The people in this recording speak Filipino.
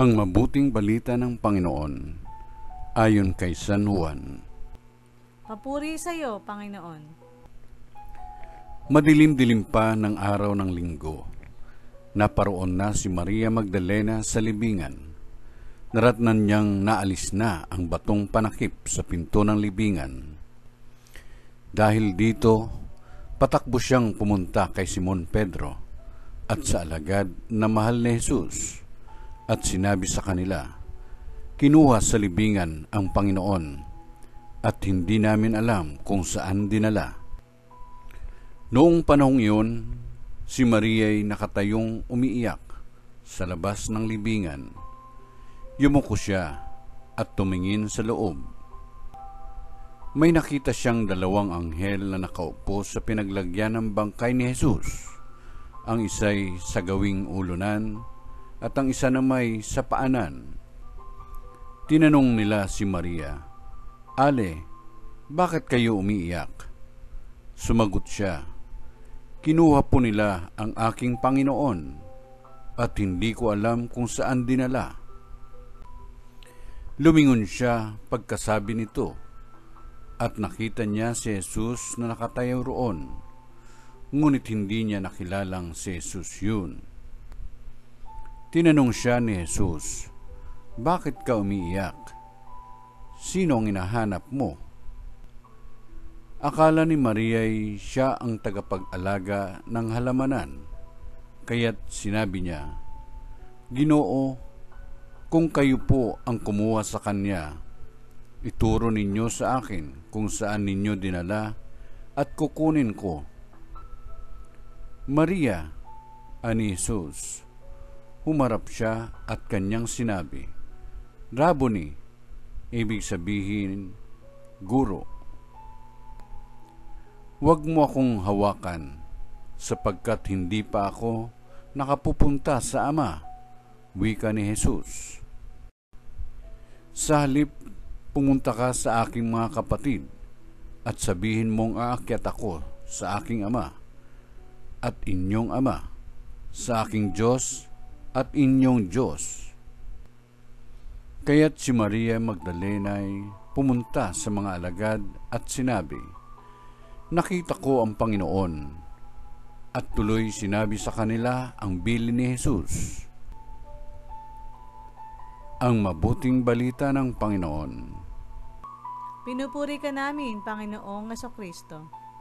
Ang mabuting balita ng Panginoon ayon kay San Juan. Papuri sa iyo, Panginoon. Madilim-dilim pa ng araw ng linggo. Naparoon na si Maria Magdalena sa libingan. Naratnan niyang naalis na ang batong panakip sa pinto ng libingan. Dahil dito, patakbo siyang pumunta kay Simon Pedro at sa alagad na mahal ni Jesus at sinabi sa kanila, "Kinuha sa libingan ang Panginoon at hindi namin alam kung saan dinala." Noong panahong iyon, si Maria ay nakatayong umiiyak sa labas ng libingan. Yumuko siya at tumingin sa loob. May nakita siyang dalawang anghel na nakaupo sa pinaglagyan ng bangkay ni Jesus. Ang isa'y sa gawing ulunan at ang isa na may sa paanan. Tinanong nila si Maria, "Ale, bakit kayo umiiyak?" Sumagot siya, "Kinuha po nila ang aking Panginoon at hindi ko alam kung saan dinala." Lumingon siya pagkasabi nito at nakita niya si Jesus na nakatayo roon, ngunit hindi niya nakilalang si Jesus yun. Tinanong siya ni Jesus, "Bakit ka umiiyak? Sino ang hinahanap mo?" Akala ni Maria ay siya ang tagapag-alaga ng halamanan, kaya't sinabi niya, "Ginoo, kung kayo po ang kumuha sa kanya, ituro ninyo sa akin kung saan ninyo dinala at kukunin ko." "Maria," ani Jesus. Humarap siya at kanyang sinabi, "Rabboni," ibig sabihin, Guro. "Huwag mo akong hawakan, sapagkat hindi pa ako nakapupunta sa Ama," wika ni Jesus. "Sa halip, pumunta ka sa aking mga kapatid at sabihin mong aakyat ako sa aking Ama at inyong Ama, sa aking Diyos at inyong Diyos." Kaya't si Maria Magdalena ay pumunta sa mga alagad at sinabi, "Nakita ko ang Panginoon," at tuloy sinabi sa kanila ang bilin ni Jesus. Ang mabuting balita ng Panginoon. Pinupuri ka namin, Panginoong Jesucristo.